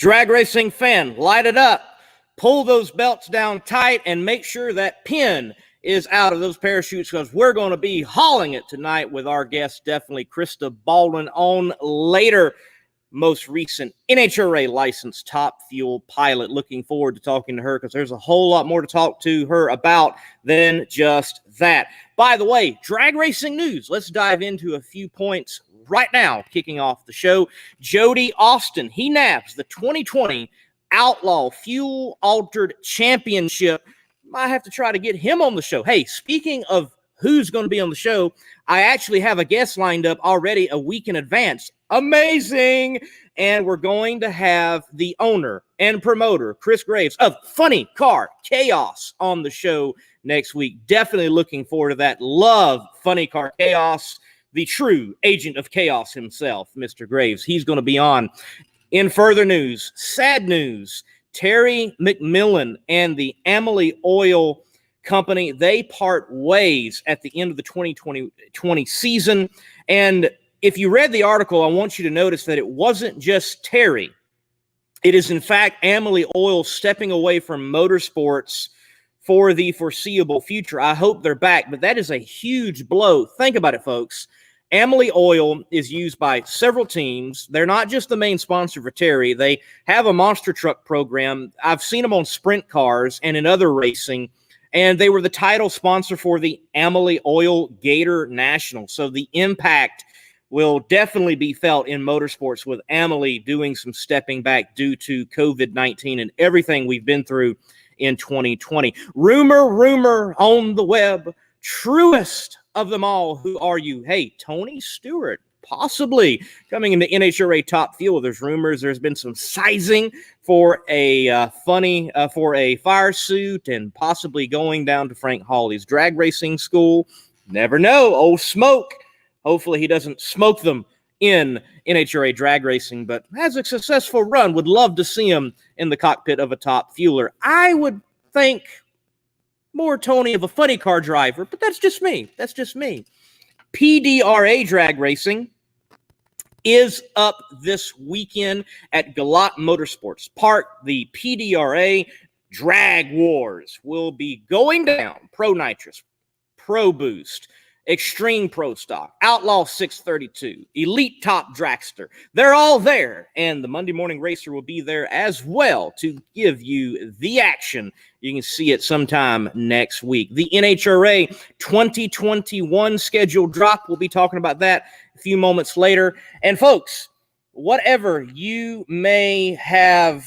Drag racing fan, light it up. Pull those belts down tight and make sure that pin is out of those parachutes, because we're going to be hauling it tonight with our guest, definitely Krista Baldwin, on later. Most recent NHRA licensed top fuel pilot. Looking forward to talking to her, because there's a whole lot more to talk to her about than just that. By the way, drag racing news. Let's dive into a few points right now. Kicking off the show, Jody Austin. He nabs the 2020 Outlaw Fuel Altered Championship. Might have to try to get him on the show. Hey, speaking of who's going to be on the show, I actually have a guest lined up already a week in advance. Amazing. And we're going to have the owner and promoter, Chris Graves, of Funny Car Chaos, on the show next week. Definitely looking forward to that. Love Funny Car Chaos, the true agent of chaos himself, Mr. Graves. He's going to be on. In further news, sad news, Terry McMillan and the Amelie Oil Company, they part ways at the end of the 2020 season. And if you read the article, I want you to notice that it wasn't just Terry. It is, in fact, Amelie Oil stepping away from motorsports for the foreseeable future. I hope they're back, but that is a huge blow. Think about it, folks. Amelie Oil is used by several teams. They're not just the main sponsor for Terry. They have a monster truck program. I've seen them on sprint cars and in other racing. And they were the title sponsor for the Amelie Oil Gator National. So the impact will definitely be felt in motorsports, with Amelie doing some stepping back due to COVID-19 and everything we've been through in 2020. Rumor on the web, truest of them all. Who are you? Hey, Tony Stewart, possibly coming into NHRA Top Fuel. There's rumors there's been some sizing for a for a fire suit, and possibly going down to Frank Hawley's drag racing school. Never know. Old Smoke. Hopefully he doesn't smoke them in NHRA drag racing, but has a successful run. Would love to see him in the cockpit of a top fueler. I would think more Tony of a funny car driver, but that's just me. That's just me. PDRA drag racing is up this weekend at Galat Motorsports Park. The PDRA Drag Wars will be going down. Pro Nitrous, Pro Boost, Extreme Pro Stock, Outlaw 632, Elite Top Dragster. They're all there, and the Monday Morning Racer will be there as well to give you the action. You can see it sometime next week. The NHRA 2021 schedule drop, we'll be talking about that a few moments later. And folks, whatever you may have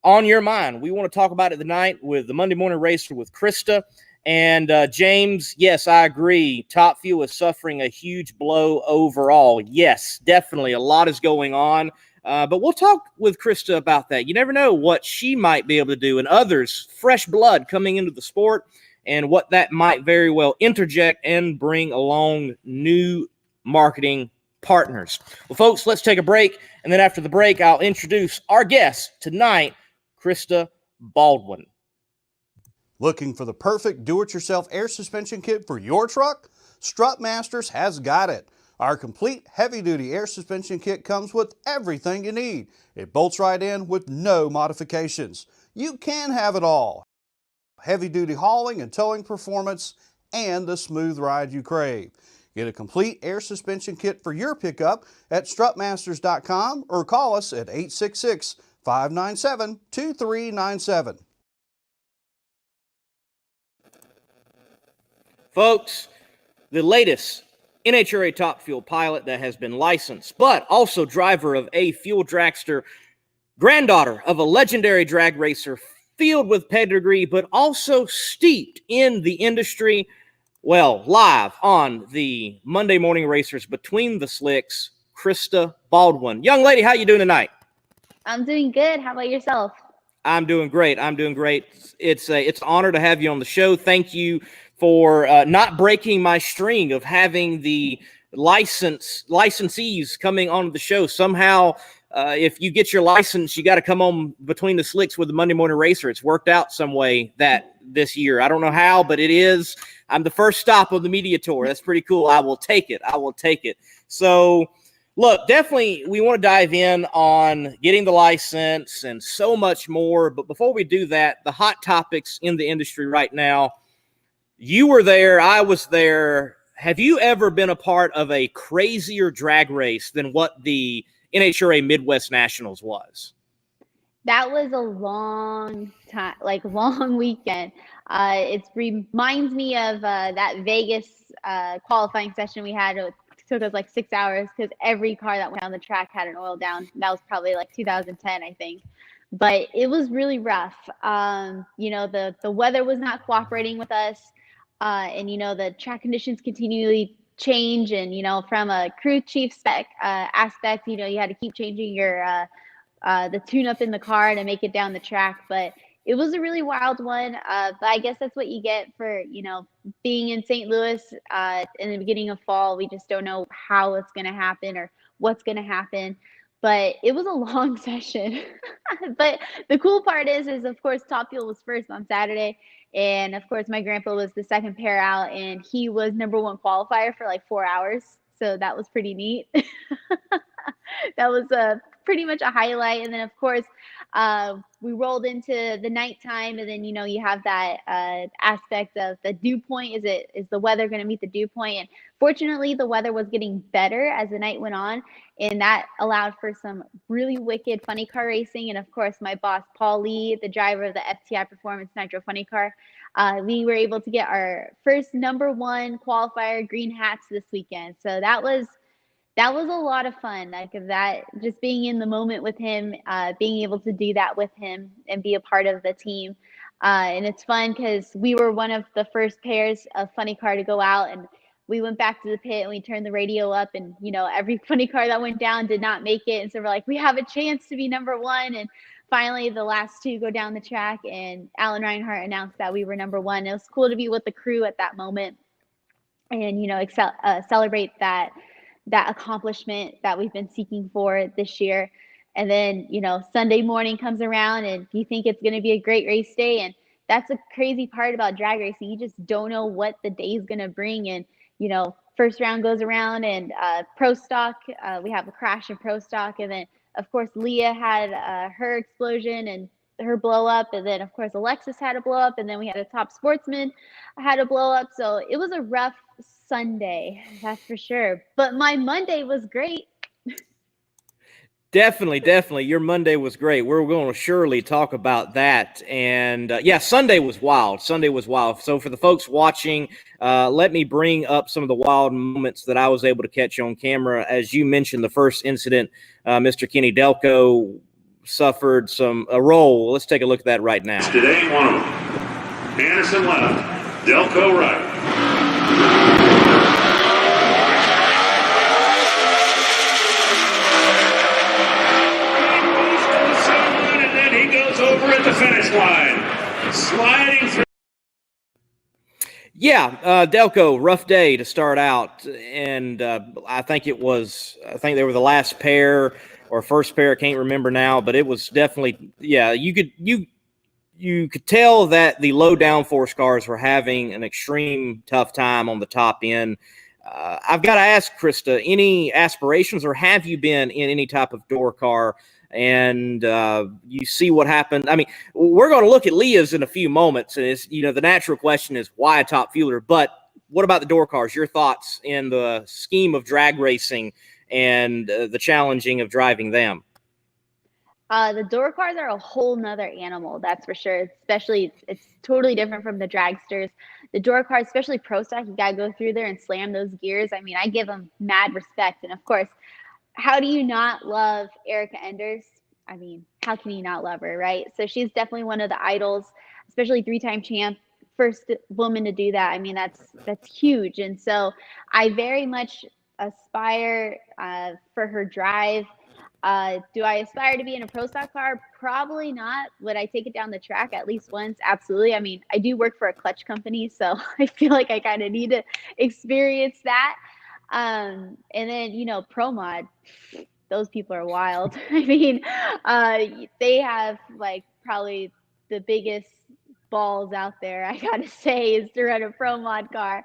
on your mind, we want to talk about it tonight with the Monday Morning Racer with Krista. And James, yes, I agree. Top Fuel is suffering a huge blow overall. Yes, definitely. A lot is going on. But we'll talk with Krista about that. You never know what she might be able to do, and others, fresh blood coming into the sport, and what that might very well interject and bring along new marketing partners. Well, folks, let's take a break. And then after the break, I'll introduce our guest tonight, Krista Baldwin. Looking for the perfect do-it-yourself air suspension kit for your truck? Strutmasters has got it. Our complete heavy-duty air suspension kit comes with everything you need. It bolts right in with no modifications. You can have it all. Heavy-duty hauling and towing performance, and the smooth ride you crave. Get a complete air suspension kit for your pickup at strutmasters.com or call us at 866-597-2397. Folks, the latest NHRA Top Fuel pilot that has been licensed, but also driver of a fuel dragster, granddaughter of a legendary drag racer, filled with pedigree, but also steeped in the industry. Well, live on the Monday Morning Racers Between the Slicks, Krista Baldwin. Young lady, how you doing tonight? I'm doing good. How about yourself? I'm doing great. It's an honor to have you on the show. Thank you for not breaking my string of having the licensees coming on the show. Somehow, if you get your license, you got to come on Between the Slicks with the Monday Morning Racer. It's worked out some way that this year. I don't know how, but it is. I'm the first stop on the media tour. That's pretty cool. I will take it. So Look, definitely we want to dive in on getting the license and so much more. But before we do that, the hot topics in the industry right now, you were there, I was there. Have you ever been a part of a crazier drag race than what the NHRA Midwest Nationals was? That was a long time, like long weekend. It reminds me of that Vegas qualifying session we had. It took us like 6 hours because every car that went down the track had an oil down. That was probably like 2010, I think. But it was really rough. The weather was not cooperating with us, and the track conditions continually change. And from a crew chief spec aspect, you had to keep changing your the tune up in the car to make it down the track. But it was a really wild one. But I guess that's what you get for, being in St. Louis in the beginning of fall. We just don't know how it's going to happen or what's going to happen. But it was a long session. But the cool part is of course, Top Fuel was first on Saturday. And of course, my grandpa was the second pair out, and he was number one qualifier for like 4 hours. So that was pretty neat. That was pretty much a highlight. And then, of course, we rolled into the nighttime, and then you have that aspect of the dew point. Is the weather going to meet the dew point? And fortunately, the weather was getting better as the night went on, and that allowed for some really wicked funny car racing. And of course, my boss Paul Lee, the driver of the FTI Performance Nitro Funny Car, we were able to get our first number one qualifier green hats this weekend. So that was a lot of fun. Like that, just being in the moment with him, being able to do that with him and be a part of the team. And it's fun because we were one of the first pairs of funny car to go out, and we went back to the pit and we turned the radio up, and every funny car that went down did not make it. And so we're like, we have a chance to be number one. And finally the last two go down the track, and Alan Reinhart announced that we were number one. It was cool to be with the crew at that moment and celebrate that accomplishment that we've been seeking for this year. And then, Sunday morning comes around and you think it's going to be a great race day. And that's a crazy part about drag racing. You just don't know what the day is going to bring. And, first round goes around, and pro stock, we have a crash in pro stock. And then, of course, Leah had her explosion and her blow up. And then, of course, Alexis had a blow up. And then we had a top sportsman had a blow up. So it was a rough Sunday, that's for sure. But my Monday was great. Definitely. Your Monday was great. We're going to surely talk about that. And Sunday was wild. So for the folks watching, let me bring up some of the wild moments that I was able to catch on camera. As you mentioned, the first incident, Mr. Kenny Delco suffered a roll. Let's take a look at that right now. Today, one of them. Anderson left, Delco right. Over at the finish line, sliding through. Delco, rough day to start out, and I think they were the last pair or first pair. I can't remember now, but it was definitely you could tell that the low downforce cars were having an extreme tough time on the top end. I've got to ask Krista, any aspirations, or have you been in any type of door car? And you see what happened. I mean, we're going to look at Leah's in a few moments, and it's, the natural question is why a top fueler. But what about the door cars? Your thoughts in the scheme of drag racing and the challenging of driving them? The door cars are a whole nother animal, that's for sure. Especially, it's totally different from the dragsters. The door cars, especially pro stock, you gotta go through there and slam those gears. I mean, I give them mad respect, and of course, how do you not love Erica Enders? I mean, how can you not love her, right? So she's definitely one of the idols, especially three-time champ, first woman to do that. I mean, that's huge. And so I very much aspire for her drive. Do I aspire to be in a pro stock car? Probably not. Would I take it down the track at least once? Absolutely. I mean, I do work for a clutch company, so I feel like I kind of need to experience that. And then, pro mod, those people are wild. I mean, they have like probably the biggest balls out there, I gotta say, is to run a pro mod car.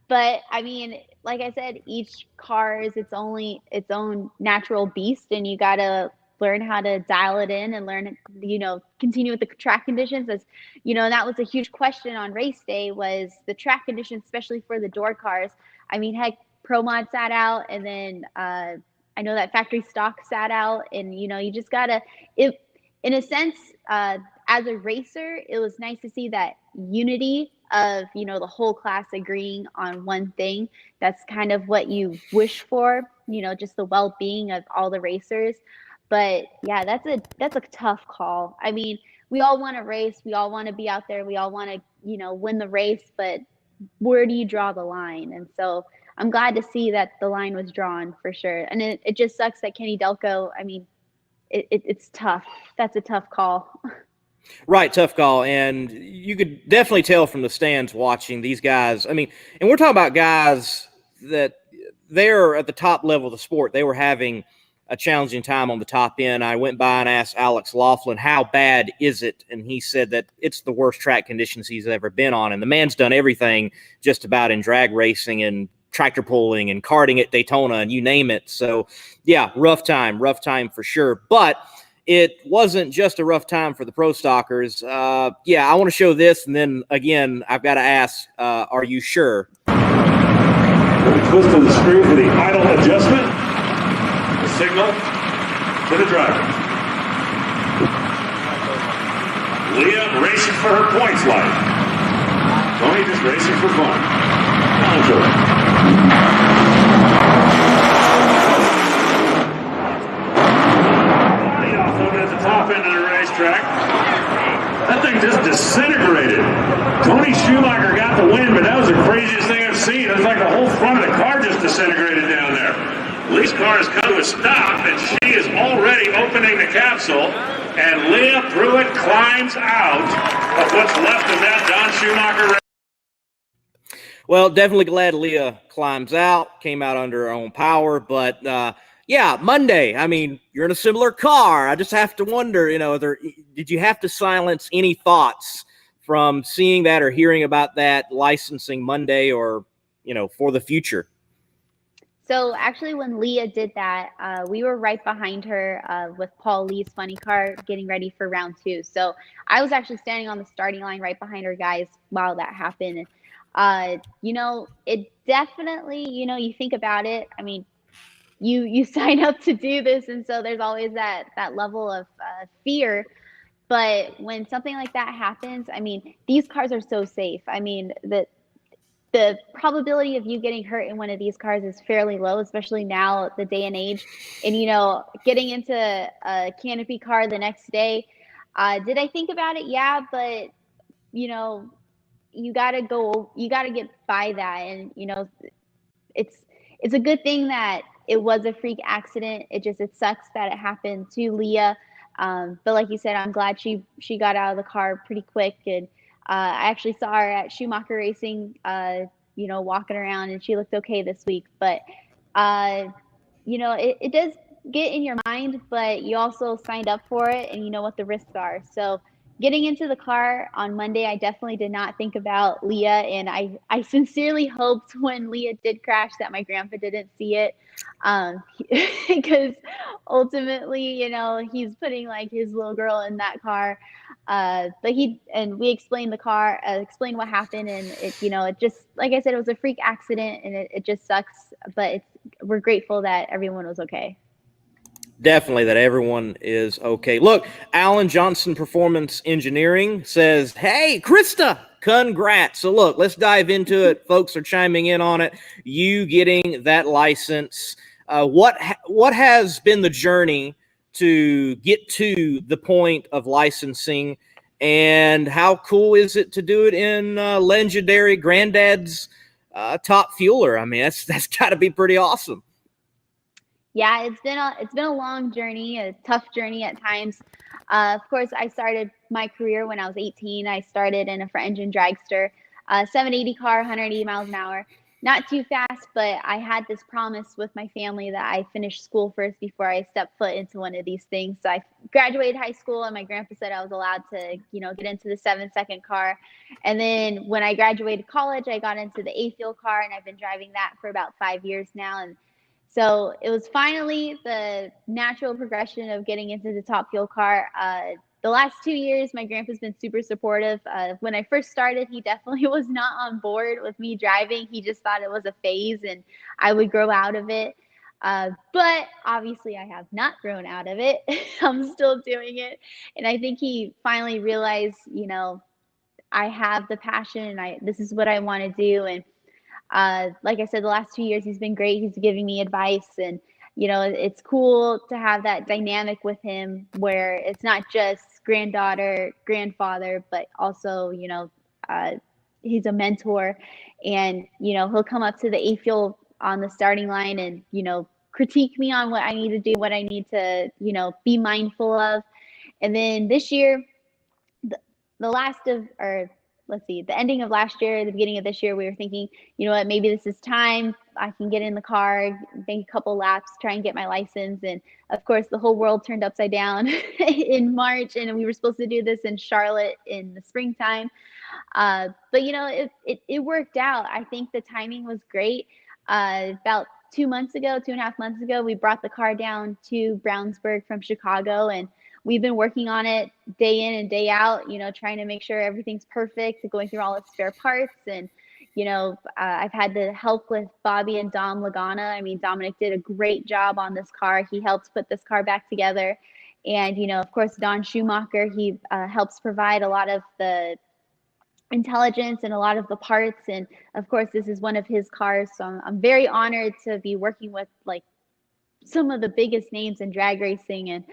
But I mean, like I said, each car is its own natural beast, and you gotta learn how to dial it in and learn, continue with the track conditions. As and that was a huge question on race day, was the track conditions, especially for the door cars. I mean, heck, Pro Mod sat out, and then I know that factory stock sat out, and you just gotta, if in a sense, as a racer, it was nice to see that unity of the whole class agreeing on one thing. That's kind of what you wish for, just the well-being of all the racers. But yeah, that's a tough call. I mean, we all want to race, we all want to be out there, we all want to win the race, but where do you draw the line? And so I'm glad to see that the line was drawn, for sure. And it just sucks that Kenny Delco, I mean, it's tough. That's a tough call. Right, tough call. And you could definitely tell from the stands watching these guys. I mean, and we're talking about guys that they're at the top level of the sport. They were having a challenging time on the top end. I went by and asked Alex Laughlin, how bad is it? And he said that it's the worst track conditions he's ever been on. And the man's done everything just about in drag racing and tractor pulling and karting at Daytona and you name it. So, yeah, rough time for sure. But it wasn't just a rough time for the pro stockers. Yeah, I want to show this, and then again, I've got to ask, are you sure? Twist of the screw for the idle adjustment. The signal to the driver. Leah racing for her points light. Tony just racing for fun. At the top end of the racetrack. That thing just disintegrated. Tony Schumacher got the win, but that was the craziest thing I've seen. It was like the whole front of the car just disintegrated down there. Lee's car has come to a stop, and she is already opening the capsule, and Leah Pruitt climbs out of what's left of that Don Schumacher race. Well, definitely glad Leah climbs out, came out under her own power, but yeah, Monday, I mean, you're in a similar car. I just have to wonder, did you have to silence any thoughts from seeing that or hearing about that licensing Monday or, for the future? So actually when Leah did that, we were right behind her with Paul Lee's funny car getting ready for round 2. So I was actually standing on the starting line right behind her guys while that happened. It definitely, you think about it. I mean, you sign up to do this, and so there's always that level of fear. But when something like that happens, I mean, these cars are so safe. I mean, the probability of you getting hurt in one of these cars is fairly low, especially now, the day and age. And getting into a Canopy car the next day, did I think about it? Yeah, but you gotta get by that, and it's a good thing that it was a freak accident. It sucks that it happened to Leah. But like you said, I'm glad she got out of the car pretty quick. And I actually saw her at Schumacher Racing, walking around, and she looked okay this week. But, it does get in your mind, but you also signed up for it and you know what the risks are. So getting into the car on Monday, I definitely did not think about Leah. And I sincerely hoped when Leah did crash that my grandpa didn't see it. Because ultimately, he's putting like his little girl in that car. But we explained the car, explained what happened. And it just, like I said, it was a freak accident, and it just sucks, but we're grateful that everyone was okay. Definitely that everyone is okay. Look, Alan Johnson Performance Engineering says, hey, Krista, congrats. So look, let's dive into it. Folks are chiming in on it. You getting that license. What has been the journey to get to the point of licensing, and how cool is it to do it in legendary Granddad's top fueler? I mean, that's got to be pretty awesome. Yeah, it's been a long journey, a tough journey at times. Of course, I started my career when I was 18. I started in a front engine dragster, 780 car, 180 miles an hour. not too fast, but I had this promise with my family that I finished school first before I stepped foot into one of these things. So I graduated high school, and my grandpa said I was allowed to, get into the 7-second car. And then when I graduated college, I got into the A-Fuel car, and I've been driving that for about 5 years now. And so it was finally the natural progression of getting into the Top Fuel car. The last 2 years, my grandpa's been super supportive. When I first started, he definitely was not on board with me driving. He just thought it was a phase and I would grow out of it. But obviously, I have not grown out of it. I'm still doing it. And I think he finally realized, I have the passion and this is what I want to do. And like I said, the last 2 years, he's been great. He's giving me advice, and it's cool to have that dynamic with him where it's not just granddaughter, grandfather, but also, he's a mentor, and, he'll come up to the A-Fuel on the starting line and, critique me on what I need to do, what I need to, be mindful of. And then this year, the ending of last year, the beginning of this year, we were thinking, you know what, maybe this is time. I can get in the car, make a couple laps, try and get my license. And of course, the whole world turned upside down in March, and we were supposed to do this in Charlotte in the springtime. But it worked out. I think the timing was great. About 2.5 months ago, we brought the car down to Brownsburg from Chicago, and we've been working on it day in and day out, trying to make sure everything's perfect, going through all its spare parts. And, I've had the help with Bobby and Dom Lagana. I mean, Dominic did a great job on this car. He helped put this car back together. And, of course, Don Schumacher, he helps provide a lot of the intelligence and a lot of the parts. And of course, this is one of his cars. So I'm very honored to be working with some of the biggest names in drag racing. And,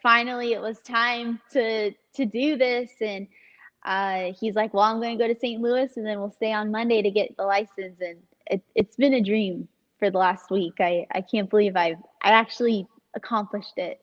finally it was time to do this. And he's like, well, I'm going to go to St. Louis, and then we'll stay on Monday to get the license. And it's been a dream for the last week. I can't believe I actually accomplished it.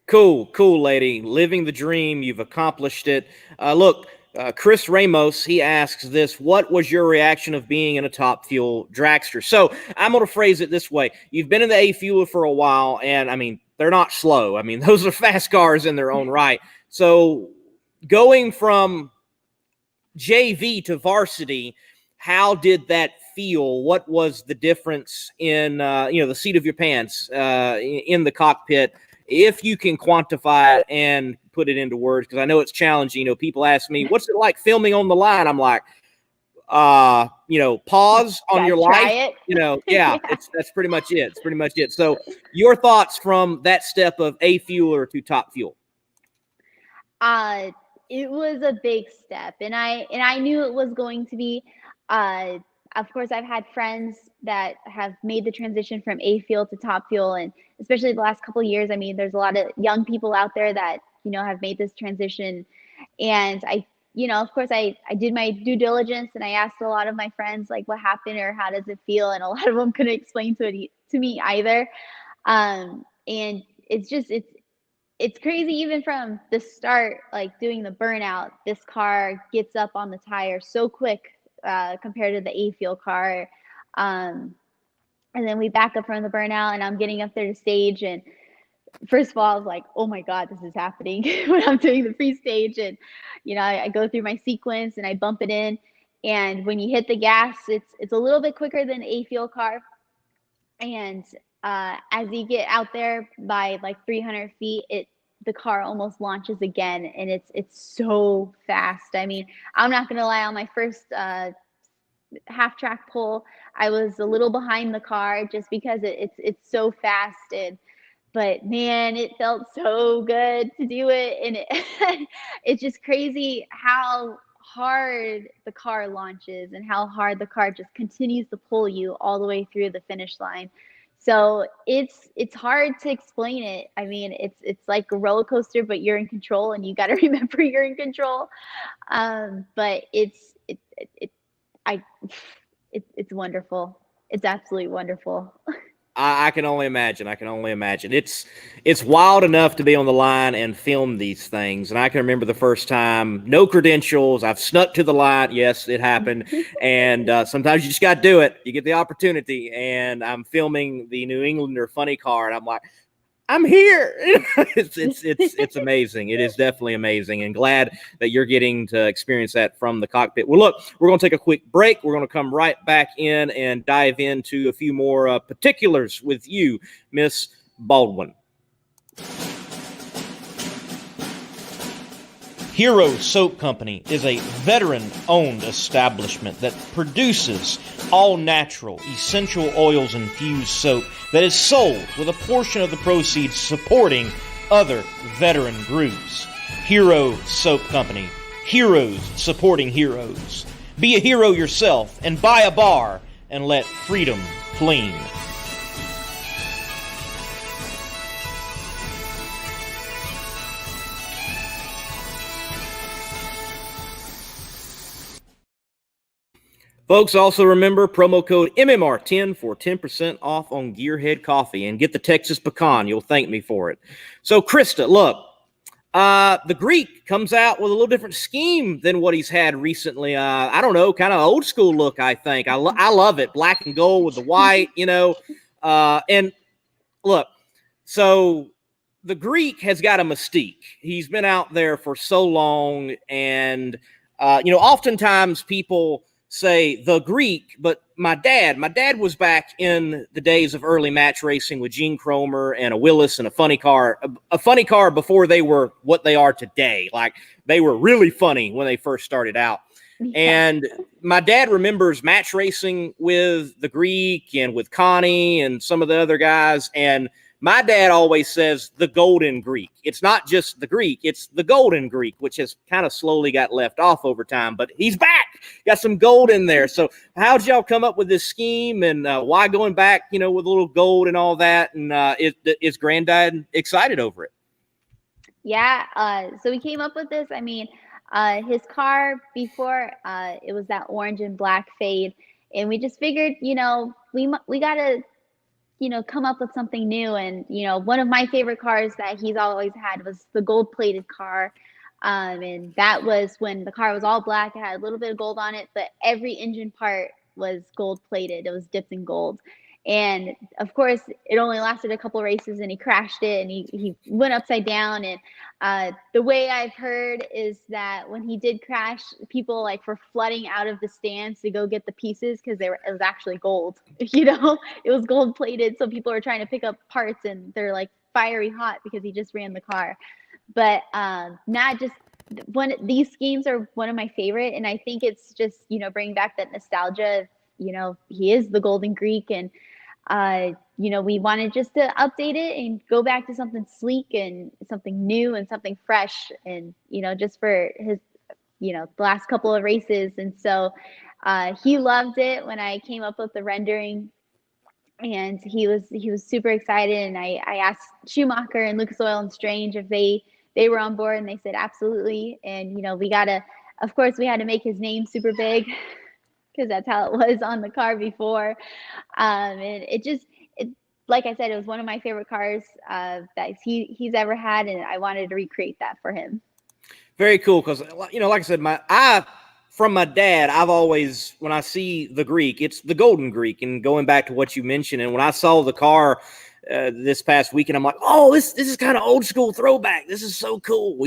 Cool, lady. Living the dream. You've accomplished it. Look, Chris Ramos, he asks this: what was your reaction of being in a Top Fuel dragster? So I'm going to phrase it this way. You've been in the A-Fuel for a while, and I mean, they're not slow. I mean, those are fast cars in their own right. So going from JV to varsity, how did that feel? What was the difference in, the seat of your pants in the cockpit? If you can quantify it and put it into words, because I know it's challenging. People ask me, what's it like filming on the line? I'm like, pause on your life. Yeah, that's pretty much it. It's pretty much it. So your thoughts from that step of A-Fueler to Top Fuel? It was a big step, and I knew it was going to be. Of course, I've had friends that have made the transition from A-Fuel to Top Fuel, and especially the last couple of years, I mean, there's a lot of young people out there that, have made this transition. And of course, I did my due diligence, and I asked a lot of my friends, like, what happened or how does it feel? And a lot of them couldn't explain to me either. And it's crazy, even from the start, like doing the burnout, this car gets up on the tire so quick compared to the A-Fuel car. And then we back up from the burnout, and I'm getting up there to stage. And first of all, I was like, oh my God, this is happening when I'm doing the free stage. And, I go through my sequence and I bump it in. And when you hit the gas, it's a little bit quicker than an A-Fuel car. And as you get out there by like 300 feet, the car almost launches again, and it's so fast. I mean, I'm not gonna lie, on my first half track pull, I was a little behind the car just because it's so fast. But man, it felt so good to do it, and it's just crazy how hard the car launches and how hard the car just continues to pull you all the way through the finish line. So it's hard to explain it. I mean, it's like a roller coaster, but you're in control, and you got to remember you're in control. But it's wonderful. It's absolutely wonderful. I can only imagine. I can only imagine. It's wild enough to be on the line and film these things. And I can remember the first time, no credentials. I've snuck to the line. Yes, it happened. And sometimes you just got to do it. You get the opportunity. And I'm filming the New Englander funny car, and I'm like, I'm here. It's amazing. It is definitely amazing, and glad that you're getting to experience that from the cockpit. Well, look, we're going to take a quick break. We're going to come right back in and dive into a few more particulars with you, Miss Baldwin. Hero Soap Company is a veteran-owned establishment that produces all-natural, essential oils-infused soap that is sold with a portion of the proceeds supporting other veteran groups. Hero Soap Company. Heroes supporting heroes. Be a hero yourself and buy a bar and let freedom clean. Folks, also remember promo code MMR10 for 10% off on Gearhead Coffee, and get the Texas Pecan. You'll thank me for it. So, Krista, look, the Greek comes out with a little different scheme than what he's had recently. I don't know, kind of old school look, I think. I love it. Black and gold with the white, and look, so the Greek has got a mystique. He's been out there for so long, and, oftentimes people say the Greek, but my dad was back in the days of early match racing with Gene Cromer and a Willis and a funny car before they were what they are today. Like, they were really funny when they first started out. Yeah. And my dad remembers match racing with the Greek and with Connie and some of the other guys. And my dad always says the Golden Greek. It's not just the Greek, it's the Golden Greek, which has kind of slowly got left off over time, but he's back. Got some gold in there. So how'd y'all come up with this scheme, and why going back, with a little gold and all that? And is Granddad excited over it? Yeah. So we came up with this. I mean, his car before, it was that orange and black fade. And we just figured, we got to, come up with something new. And, one of my favorite cars that he's always had was the gold-plated car. And that was when the car was all black. It had a little bit of gold on it, but every engine part was gold-plated. It was dipped in gold. And, of course, it only lasted a couple races, and he crashed it, and he went upside down. And the way I've heard is that when he did crash, people were flooding out of the stands to go get the pieces because it was actually gold. It was gold plated, so people were trying to pick up parts, and they're fiery hot because he just ran the car. But these schemes are one of my favorite, and I think it's just bringing back that nostalgia. He is the Golden Greek, and we wanted just to update it and go back to something sleek and something new and something fresh, and just for his the last couple of races. And so he loved it when I came up with the rendering, and he was super excited. And I asked Schumacher and Lucas Oil and Strange if they were on board, and they said absolutely. And we had to make his name super big, because that's how it was on the car before. And like I said, it was one of my favorite cars that he's ever had, and I wanted to recreate that for him. Very cool, because like I said, from my dad, I've always, when I see the Greek, it's the Golden Greek. And going back to what you mentioned, and when I saw the car this past weekend, I'm like, oh, this is kind of old school throwback. This is so cool.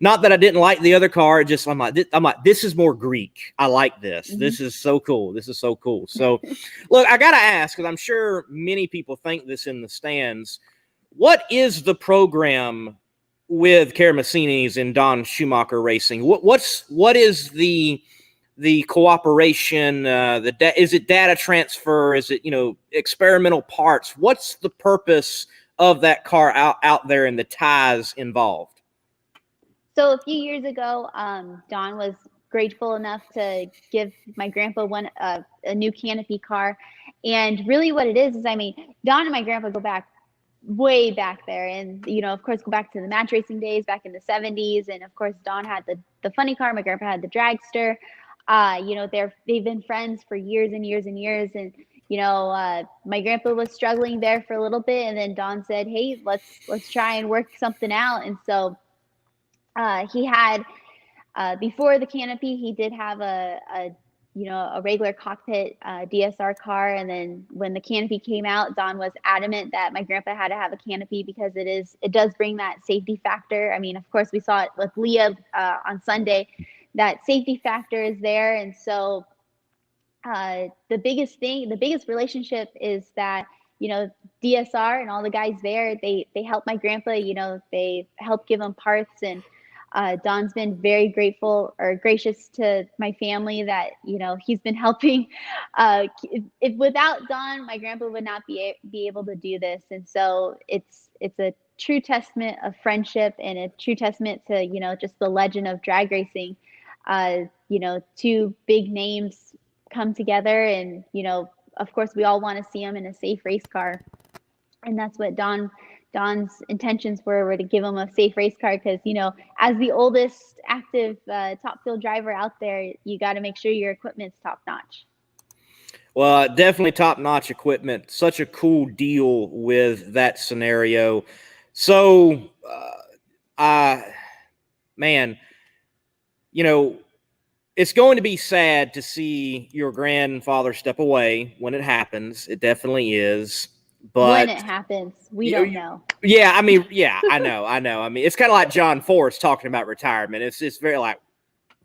Not that I didn't like the other car, just I'm like, this is more Greek. I like this. Mm-hmm. This is so cool. This is so cool. So look, I got to ask, because I'm sure many people think this in the stands, what is the program with Karamessinis and Don Schumacher Racing? What is the cooperation? Is it data transfer? Is it experimental parts? What's the purpose of that car out there and the ties involved? So a few years ago, Don was grateful enough to give my grandpa a new Canopy car, and really what it is Don and my grandpa go back way back there, and of course go back to the match racing days back in the 70s. And of course Don had the funny car, my grandpa had the dragster. They've been friends for years and years and years. And my grandpa was struggling there for a little bit, and then Don said, "Hey, let's try and work something out." And so he had before the Canopy, he did have a regular cockpit DSR car, and then when the Canopy came out, Don was adamant that my grandpa had to have a Canopy because it does bring that safety factor. I mean, of course, we saw it with Leah on Sunday. That safety factor is there, and so the biggest relationship is that DSR and all the guys there, they help my grandpa. They help give him parts, and Don's been very gracious to my family that he's been helping. If without Don, my grandpa would not be able to do this, and so it's a true testament of friendship and a true testament to just the legend of drag racing. Two big names come together, and of course we all want to see him in a safe race car, and that's what Don's intentions were to give him a safe race car, because as the oldest active top fuel driver out there, you got to make sure your equipment's top notch. Well, definitely top notch equipment. Such a cool deal with that scenario. So man, it's going to be sad to see your grandfather step away when it happens. It definitely is. But when it happens, we don't know. Yeah, I mean, yeah, I know. I mean, it's kind of like John Forrest talking about retirement. It's very like,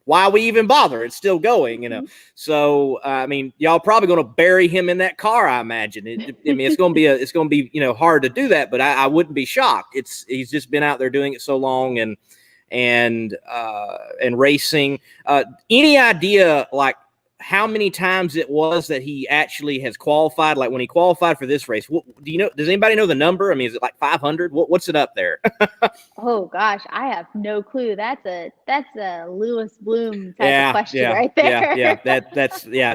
why we even bother? It's still going, Mm-hmm. So, I mean, y'all probably going to bury him in that car, I imagine. It's going to be hard to do that, but I wouldn't be shocked. He's just been out there doing it so long and racing. Any idea like how many times it was that he actually has qualified? Like when he qualified for this race, does anybody know the number? I mean, is it like 500? What's it up there? Oh gosh, I have no clue. That's a Lewis Bloom type of question right there. Yeah,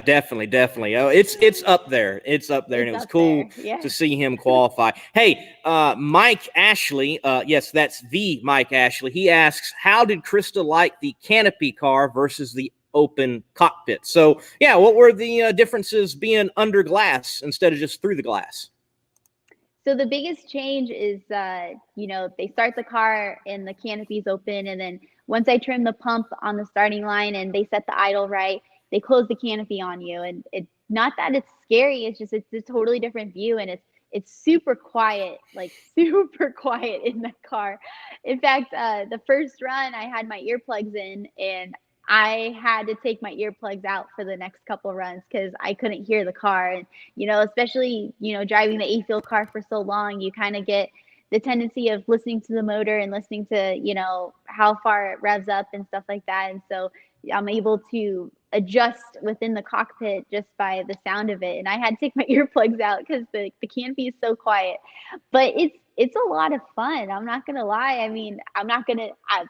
definitely. Oh, it's up there. It's up there, and it was cool to see him qualify. Hey, Mike Ashley, yes, that's the Mike Ashley. He asks, how did Krista like the Canopy car versus the open cockpit? So yeah, what were the differences being under glass instead of just through the glass? So the biggest change is they start the car and the canopy's open, and then once I trim the pump on the starting line and they set the idle right, they close the canopy on you. And it's not that it's scary, it's just it's a totally different view, and it's super quiet, like super quiet in the car. In fact, the first run I had my earplugs in, and I had to take my earplugs out for the next couple runs because I couldn't hear the car. And, especially, driving the A-Field car for so long, you kind of get the tendency of listening to the motor and listening to, how far it revs up and stuff like that. And so I'm able to adjust within the cockpit just by the sound of it. And I had to take my earplugs out because the canopy is so quiet. But it's a lot of fun. I'm not gonna lie. I mean,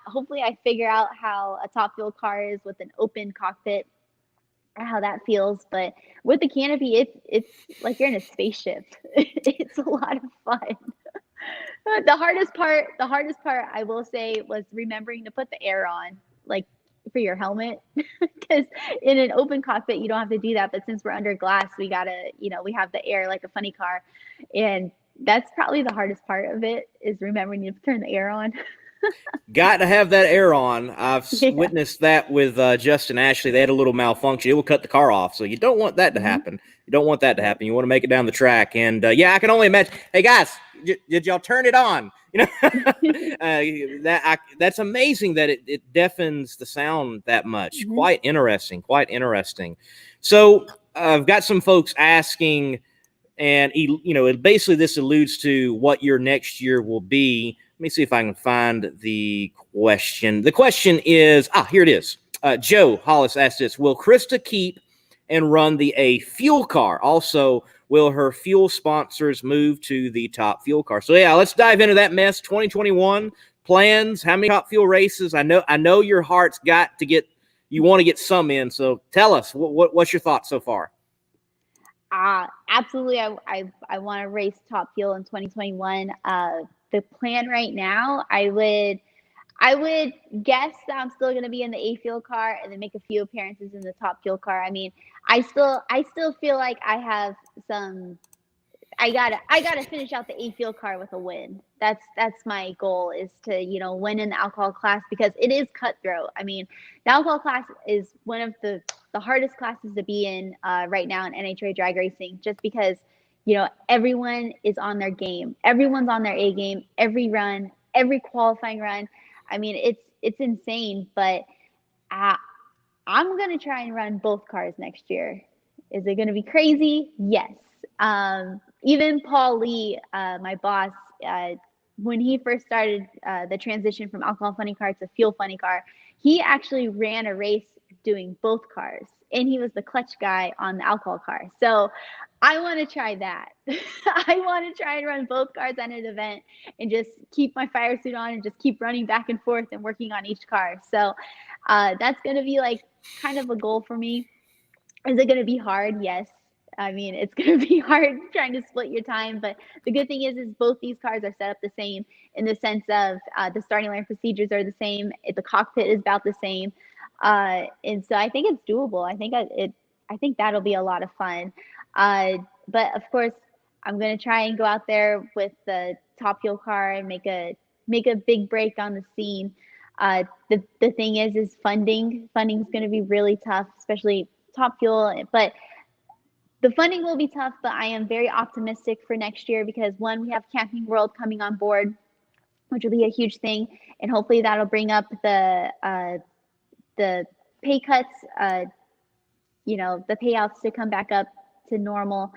hopefully I figure out how a top fuel car is with an open cockpit, how that feels. But with the canopy, it's like you're in a spaceship. It's a lot of fun. The hardest part I will say was remembering to put the air on, like for your helmet, because in an open cockpit you don't have to do that. But since we're under glass, we gotta, we have the air like a funny car, and that's probably the hardest part of it, is remembering to turn the air on. Got to have that air on. I've witnessed that with Justin Ashley. They had a little malfunction. It will cut the car off. So you don't want that to happen. You don't want that to happen. You want to make it down the track. And yeah, I can only imagine. Hey guys, did y'all turn it on? That's amazing that it deafens the sound that much. Mm-hmm. Quite interesting. So I've got some folks asking, and basically this alludes to what your next year will be. Let me see if I can find the question. The question is, here it is. Joe Hollis asked this: will Krista keep and run the A fuel car? Also, will her fuel sponsors move to the top fuel car? So yeah, let's dive into that mess. 2021 plans. How many top fuel races? I know your heart's got to get. You want to get some in. So tell us what's your thoughts so far? Absolutely. I want to race top fuel in 2021. The plan right now, I I would guess that I'm still going to be in the A fuel car and then make a few appearances in the top fuel car. I mean, I still feel like I have some. I gotta finish out the A fuel car with a win. That's my goal, is to win in the alcohol class, because it is cutthroat. I mean, the alcohol class is one of the hardest classes to be in right now in NHRA drag racing, just because everyone is on their game. Everyone's on their A game. Every run, every qualifying run. I mean, it's insane. But I'm gonna try and run both cars next year. Is it gonna be crazy? Yes. Even Paul Lee, my boss, when he first started the transition from alcohol funny car to fuel funny car, he actually ran a race doing both cars, and he was the clutch guy on the alcohol car. So I want to try that. I want to try and run both cars on an event and just keep my fire suit on and just keep running back and forth and working on each car. So that's going to be like kind of a goal for me. Is it going to be hard? Yes. I mean, it's going to be hard trying to split your time, but the good thing is both these cars are set up the same, in the sense of the starting line procedures are the same. The cockpit is about the same. And so I think it's doable. I think that'll be a lot of fun. But of course, I'm going to try and go out there with the top fuel car and make a big break on the scene. The thing is funding. Funding is going to be really tough, especially top fuel. But the funding will be tough, but I am very optimistic for next year, because one, we have Camping World coming on board, which will be a huge thing, and hopefully that'll bring up the pay cuts, the payouts to come back up to normal.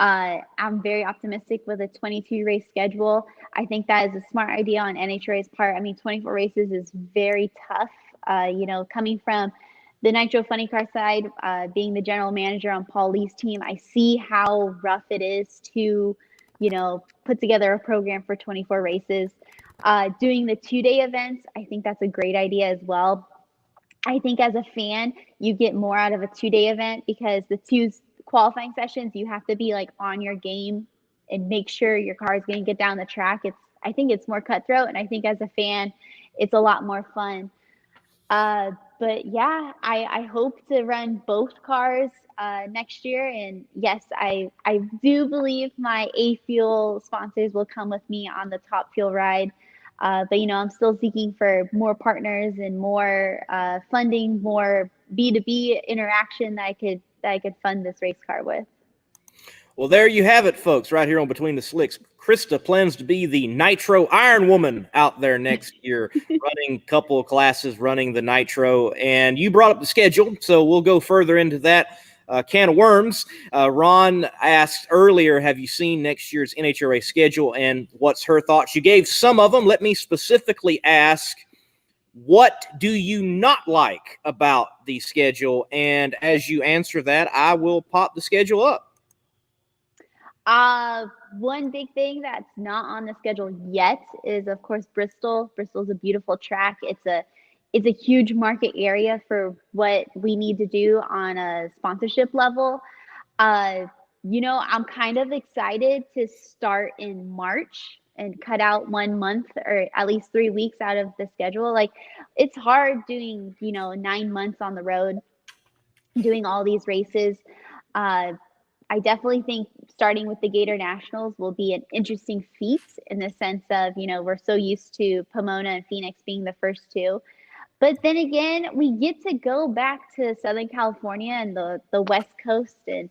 I'm very optimistic with a 22 race schedule. I think that is a smart idea on NHRA's part. I mean, 24 races is very tough. Coming from the Nitro Funny Car side, being the general manager on Paul Lee's team, I see how rough it is to, put together a program for 24 races. Doing the 2-day events, I think that's a great idea as well. I think as a fan, you get more out of a 2-day event, because the 2 qualifying sessions, you have to be like on your game and make sure your car is going to get down the track. I think it's more cutthroat, and I think as a fan, it's a lot more fun. But yeah, I hope to run both cars next year. And yes, I do believe my A fuel sponsors will come with me on the top fuel ride. But I'm still seeking for more partners and more funding, more B2B interaction that I could fund this race car with. Well, there you have it, folks, right here on Between the Slicks. Krista plans to be the Nitro Iron Woman out there next year, running a couple of classes, running the Nitro. And you brought up the schedule, so we'll go further into that can of worms. Ron asked earlier, have you seen next year's NHRA schedule, and what's her thoughts? You gave some of them. Let me specifically ask, what do you not like about the schedule? And as you answer that, I will pop the schedule up. One big thing that's not on the schedule yet is, of course, Bristol. Bristol's a beautiful track. It's a huge market area for what we need to do on a sponsorship level. I'm kind of excited to start in March and cut out 1 month, or at least 3 weeks out of the schedule. Like, it's hard doing, 9 months on the road, doing all these races. I definitely think starting with the Gator Nationals will be an interesting feat, in the sense of, we're so used to Pomona and Phoenix being the first 2. But then again, we get to go back to Southern California and the West Coast, and,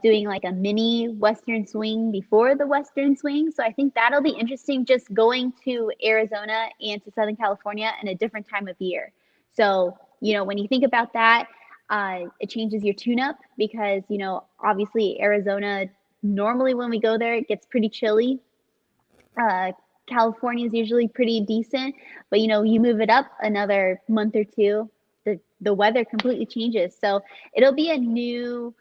doing like a mini Western swing before the Western swing. So I think that'll be interesting, just going to Arizona and to Southern California in a different time of year. So, when you think about that, it changes your tune-up, because, obviously Arizona, normally when we go there, it gets pretty chilly. California is usually pretty decent, but, you move it up another month or 2, the weather completely changes. So it'll be a new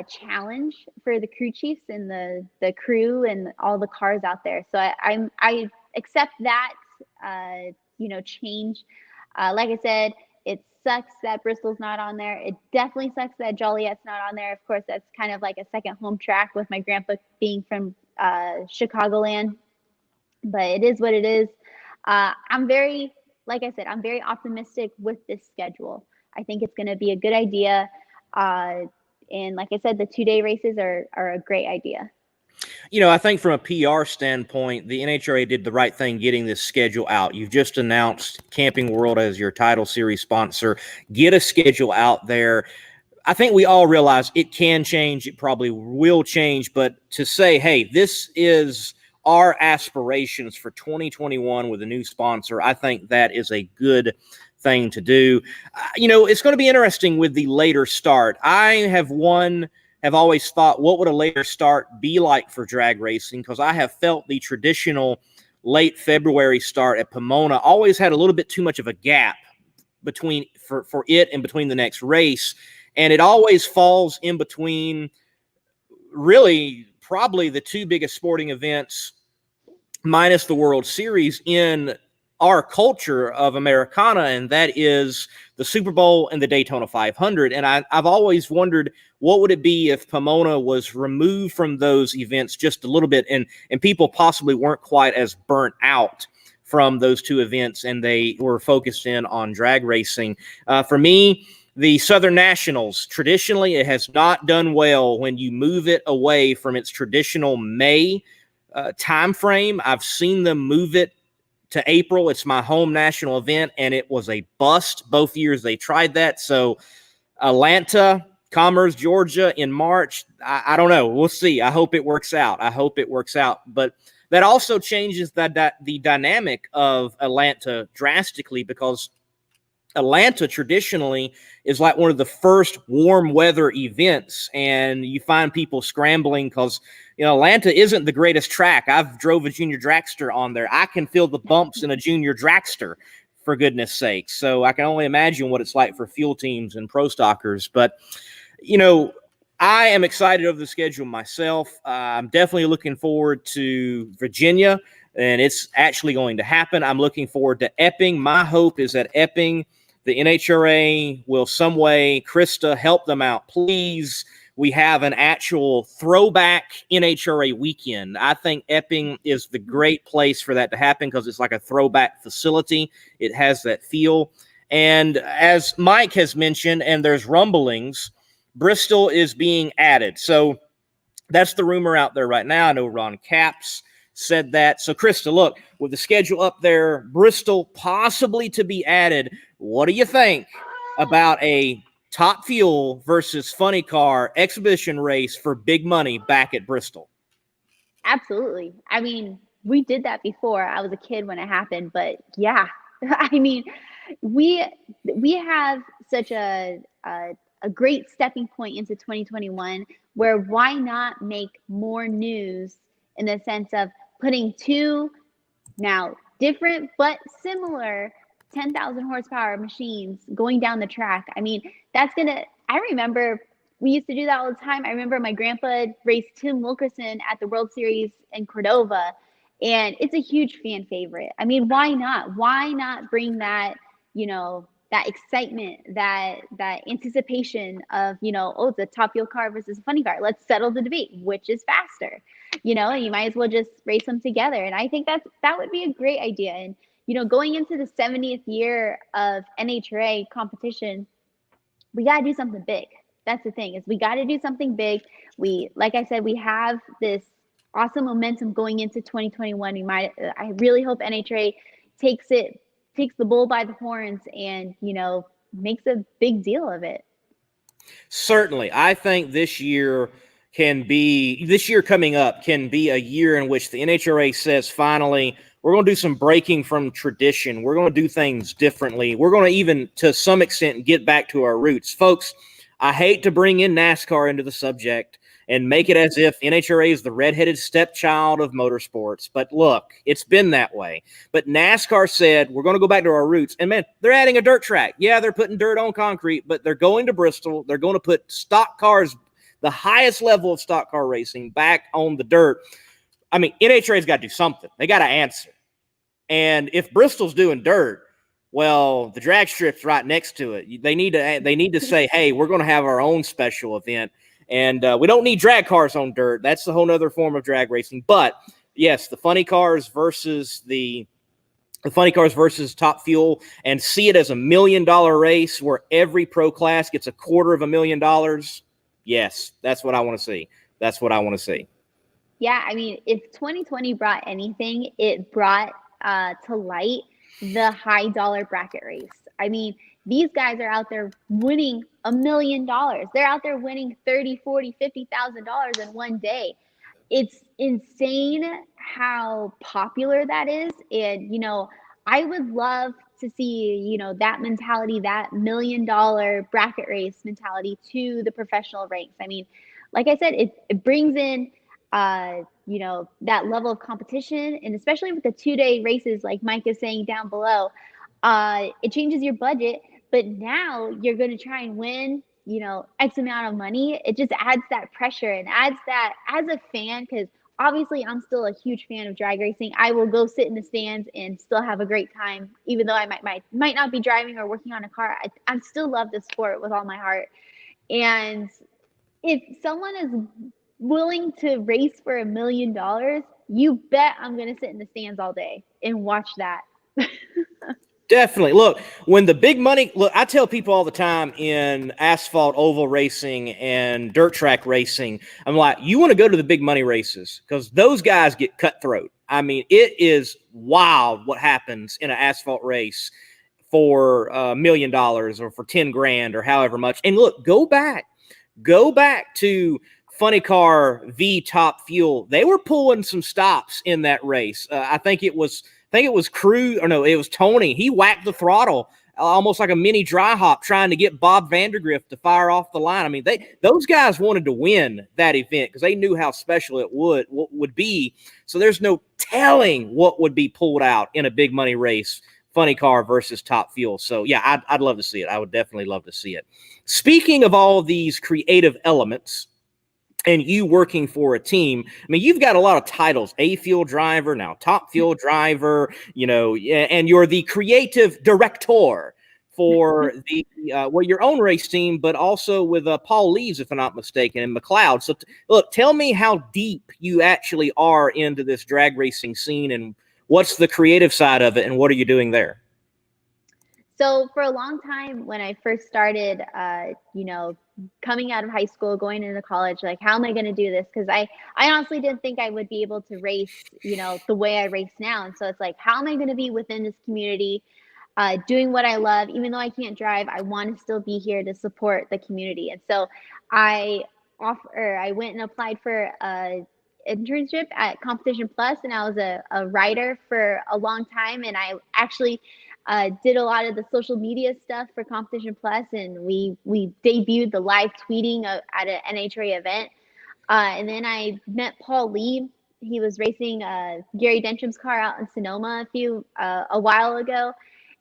challenge for the crew chiefs and the crew and all the cars out there. So I accept that, change. Like I said, it sucks that Bristol's not on there. It definitely sucks that Joliet's not on there. Of course, that's kind of like a second home track, with my grandpa being from Chicagoland. But it is what it is. I'm very, like I said, I'm very optimistic with this schedule. I think it's going to be a good idea. And like I said, the 2-day races are a great idea. I think from a PR standpoint, the NHRA did the right thing getting this schedule out. You've just announced Camping World as your title series sponsor. Get a schedule out there. I think we all realize it can change. It probably will change. But to say, hey, this is our aspirations for 2021 with a new sponsor, I think that is a good thing to do. It's going to be interesting with the later start. I have always thought, what would a later start be like for drag racing? Because I have felt the traditional late February start at Pomona always had a little bit too much of a gap between for it and between the next race. And it always falls in between really probably the two biggest sporting events minus the World Series in our culture of Americana, and that is the Super Bowl and the Daytona 500. And I've always wondered, what would it be if Pomona was removed from those events just a little bit, and people possibly weren't quite as burnt out from those two events, and they were focused in on drag racing. For me, the Southern Nationals, traditionally, it has not done well when you move it away from its traditional May time frame. I've seen them move it to April. It's my home national event, and it was a bust both years they tried that. So Atlanta, Commerce, Georgia in March, I don't know. We'll see. I hope it works out. But that also changes the dynamic of Atlanta drastically, because Atlanta traditionally is like one of the first warm weather events, and you find people scrambling because, Atlanta isn't the greatest track. I've drove a junior dragster on there. I can feel the bumps in a junior dragster, for goodness sake. So I can only imagine what it's like for fuel teams and pro stockers. But, I am excited over the schedule myself. I'm definitely looking forward to Virginia, and it's actually going to happen. I'm looking forward to Epping. My hope is that Epping, the NHRA will some way, Krista, help them out, please. We have an actual throwback NHRA weekend. I think Epping is the great place for that to happen because it's like a throwback facility. It has that feel. And as Mike has mentioned, and there's rumblings, Bristol is being added. So that's the rumor out there right now. I know Ron Capps said that. So, Krista, look, with the schedule up there, Bristol possibly to be added. What do you think about a Top Fuel versus Funny Car exhibition race for big money back at Bristol? Absolutely. I mean, we did that before. I was a kid when it happened, but yeah, I mean, we have such a great stepping point into 2021 where why not make more news in the sense of putting two now different but similar 10,000 horsepower machines going down the track. I mean, I remember we used to do that all the time. I remember my grandpa raced Tim Wilkerson at the World Series in Cordova, and it's a huge fan favorite. I mean, why not? Why not bring that, that excitement, that anticipation of, oh, it's a Top Fuel car versus a funny car. Let's settle the debate. Which is faster? You might as well just race them together. And I think that would be a great idea. And, going into the 70th year of NHRA competition, we got to do something big. That's the thing, is we got to do something big. Like I said, we have this awesome momentum going into 2021. I really hope NHRA takes the bull by the horns and, makes a big deal of it. Certainly. I think this year coming up can be a year in which the NHRA says, finally, we're going to do some breaking from tradition. We're going to do things differently. We're going to even, to some extent, get back to our roots. Folks, I hate to bring in NASCAR into the subject and make it as if NHRA is the redheaded stepchild of motorsports. But look, it's been that way. But NASCAR said, we're going to go back to our roots. And man, they're adding a dirt track. Yeah, they're putting dirt on concrete, but they're going to Bristol. They're going to put stock cars, the highest level of stock car racing, back on the dirt. I mean, NHRA's got to do something. They got to answer. And if Bristol's doing dirt, well, the drag strip's right next to it. They need to say, hey, we're going to have our own special event. And we don't need drag cars on dirt. That's a whole other form of drag racing. But, yes, the funny cars versus the the funny cars versus Top Fuel and see it as $1 million race where every pro class gets $250,000. Yes, that's what I want to see. That's what I want to see. Yeah, I mean, if 2020 brought anything, it brought to light the high dollar bracket race. I mean, these guys are out there winning $1 million. They're out there winning 30, 40, $50,000 in one day. It's insane how popular that is. And, I would love to see, that mentality, that $1 million bracket race mentality to the professional ranks. I mean, like I said, it brings in, that level of competition. And especially with the 2-day races, like Mike is saying down below, it changes your budget. But now you're going to try and win, X amount of money. It just adds that pressure and adds that as a fan, because obviously I'm still a huge fan of drag racing. I will go sit in the stands and still have a great time, even though I might not be driving or working on a car. I still love this sport with all my heart. And if someone is willing to race for $1 million, you bet I'm going to sit in the stands all day and watch that. Definitely. Look, when the big money, I tell people all the time in asphalt oval racing and dirt track racing, I'm like, you want to go to the big money races because those guys get cutthroat. I mean, it is wild what happens in an asphalt race for $1 million or for 10 grand or however much. And look, go back to Funny Car v Top Fuel. They were pulling some stops in that race. I think it was Cruz, or no, it was Tony. He whacked the throttle almost like a mini dry hop trying to get Bob Vandergrift to fire off the line. I mean, those guys wanted to win that event because they knew how special it would be. So there's no telling what would be pulled out in a big money race, Funny Car versus Top Fuel. So yeah, I'd love to see it. I would definitely love to see it. Speaking of all of these creative elements, and you working for a team, I mean, you've got a lot of titles, A Fuel driver, now Top Fuel driver, and you're the creative director for the your own race team, but also with Paul Lees, if I'm not mistaken, and McLeod. So look, tell me how deep you actually are into this drag racing scene and what's the creative side of it and what are you doing there? So for a long time, when I first started, coming out of high school, going into college, like, how am I going to do this? Because I honestly didn't think I would be able to race, the way I race now. And so it's like, how am I going to be within this community, doing what I love? Even though I can't drive, I want to still be here to support the community. And so I went and applied for a internship at Competition Plus, and I was a writer for a long time. And I actually did a lot of the social media stuff for Competition Plus, and we debuted the live tweeting at an NHRA event. And then I met Paul Lee. He was racing Gary Dentrum's car out in Sonoma a while ago,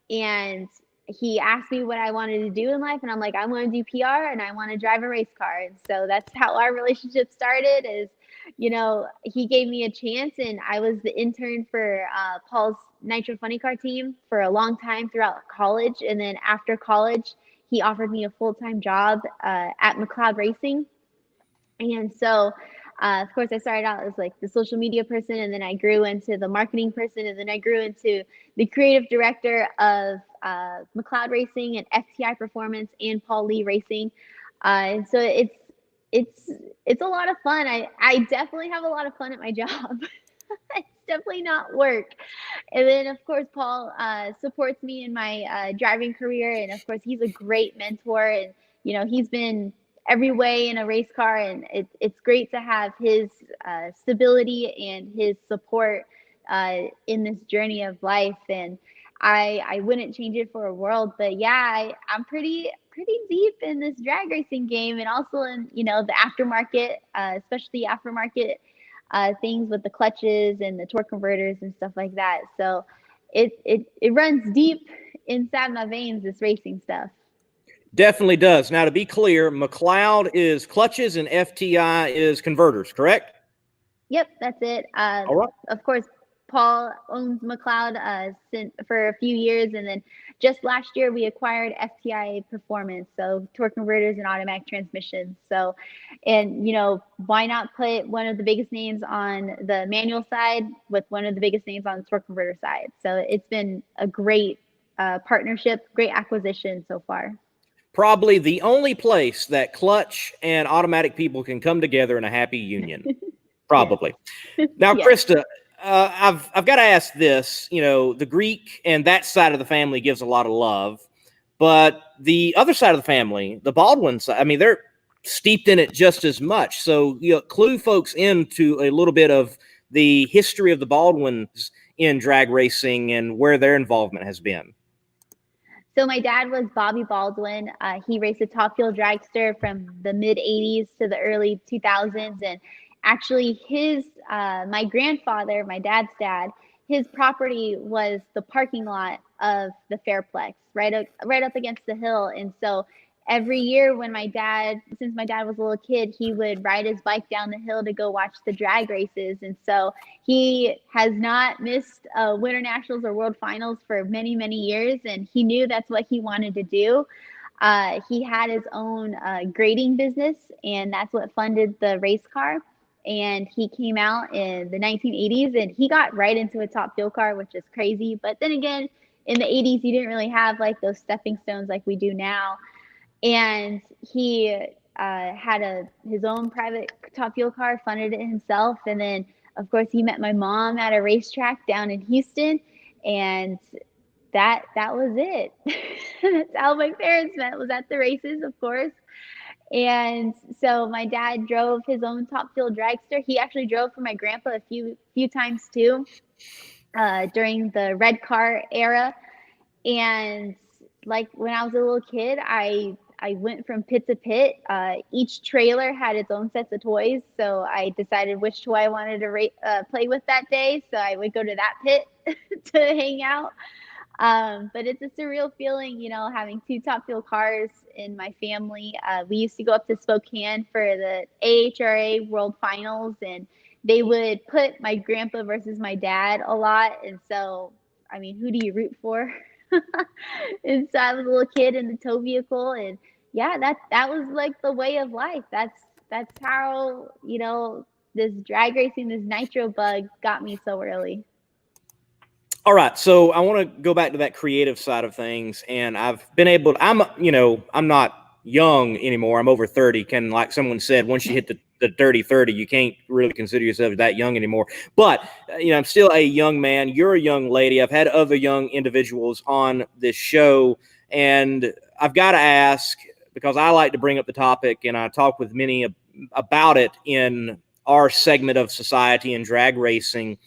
and he asked me what I wanted to do in life, and I'm like, I want to do PR and I want to drive a race car. And so that's how our relationship started. Is he gave me a chance, and I was the intern for Paul's Nitro Funny Car team for a long time throughout college. And then after college, he offered me a full-time job at McLeod Racing. And so, of course, I started out as like the social media person, and then I grew into the marketing person, and then I grew into the creative director of McLeod Racing and FTI Performance and Paul Lee Racing. And so it's a lot of fun. I definitely have a lot of fun at my job. It's definitely not work. And then, of course, Paul supports me in my driving career. And, of course, he's a great mentor. And, he's been every way in a race car. And it's great to have his stability and his support in this journey of life. And I wouldn't change it for a world. But, yeah, I'm pretty deep in this drag racing game, and also in, the aftermarket, especially aftermarket things with the clutches and the torque converters and stuff like that. So it runs deep inside my veins, this racing stuff. Definitely does. Now, to be clear, McLeod is clutches and FTI is converters, correct? Yep, that's it. All right. Of course, Paul owns McLeod for a few years, and then just last year we acquired FTI Performance, so torque converters and automatic transmissions. So, and why not put one of the biggest names on the manual side with one of the biggest names on the torque converter side? So it's been a great partnership, great acquisition so far. Probably the only place that clutch and automatic people can come together in a happy union. Probably. Now, Yes. Krista, I've got to ask this. The Greek and that side of the family gives a lot of love, but the other side of the family, the Baldwin side, I mean, they're steeped in it just as much. So, clue folks into a little bit of the history of the Baldwins in drag racing and where their involvement has been. So my dad was Bobby Baldwin. He raced a top fuel dragster from the mid 80s to the early 2000s. And actually my grandfather, my dad's dad, his property was the parking lot of the Fairplex, right up against the hill. And so every year since my dad was a little kid, he would ride his bike down the hill to go watch the drag races. And so he has not missed Winter Nationals or World Finals for many, many years. And he knew that's what he wanted to do. He had his own grading business, and that's what funded the race car. And he came out in the 1980s, and he got right into a top fuel car, which is crazy. But then again, in the 80s, you didn't really have like those stepping stones like we do now. And he had his own private top fuel car, funded it himself. And then, of course, he met my mom at a racetrack down in Houston, and that was it. That's how my parents met, was at the races, of course. And so my dad drove his own top fuel dragster. He actually drove for my grandpa a few times too, during the red car era. And like when I was a little kid, I went from pit to pit. Each trailer had its own sets of toys, so I decided which toy I wanted to play with that day. So I would go to that pit to hang out. But it's a surreal feeling, having two top fuel cars in my family. We used to go up to Spokane for the AHRA World Finals, and they would put my grandpa versus my dad a lot. And so, I mean, who do you root for? And so I was a little kid in the tow vehicle, and yeah, that was like the way of life. That's how, this drag racing, this nitro bug got me so early. All right, so I want to go back to that creative side of things, and I've been able to, I'm not young anymore. I'm over 30. Like someone said, once you hit the dirty 30, you can't really consider yourself that young anymore. But, I'm still a young man. You're a young lady. I've had other young individuals on this show, and I've got to ask, because I like to bring up the topic, and I talk with many about it in our segment of society and drag racing.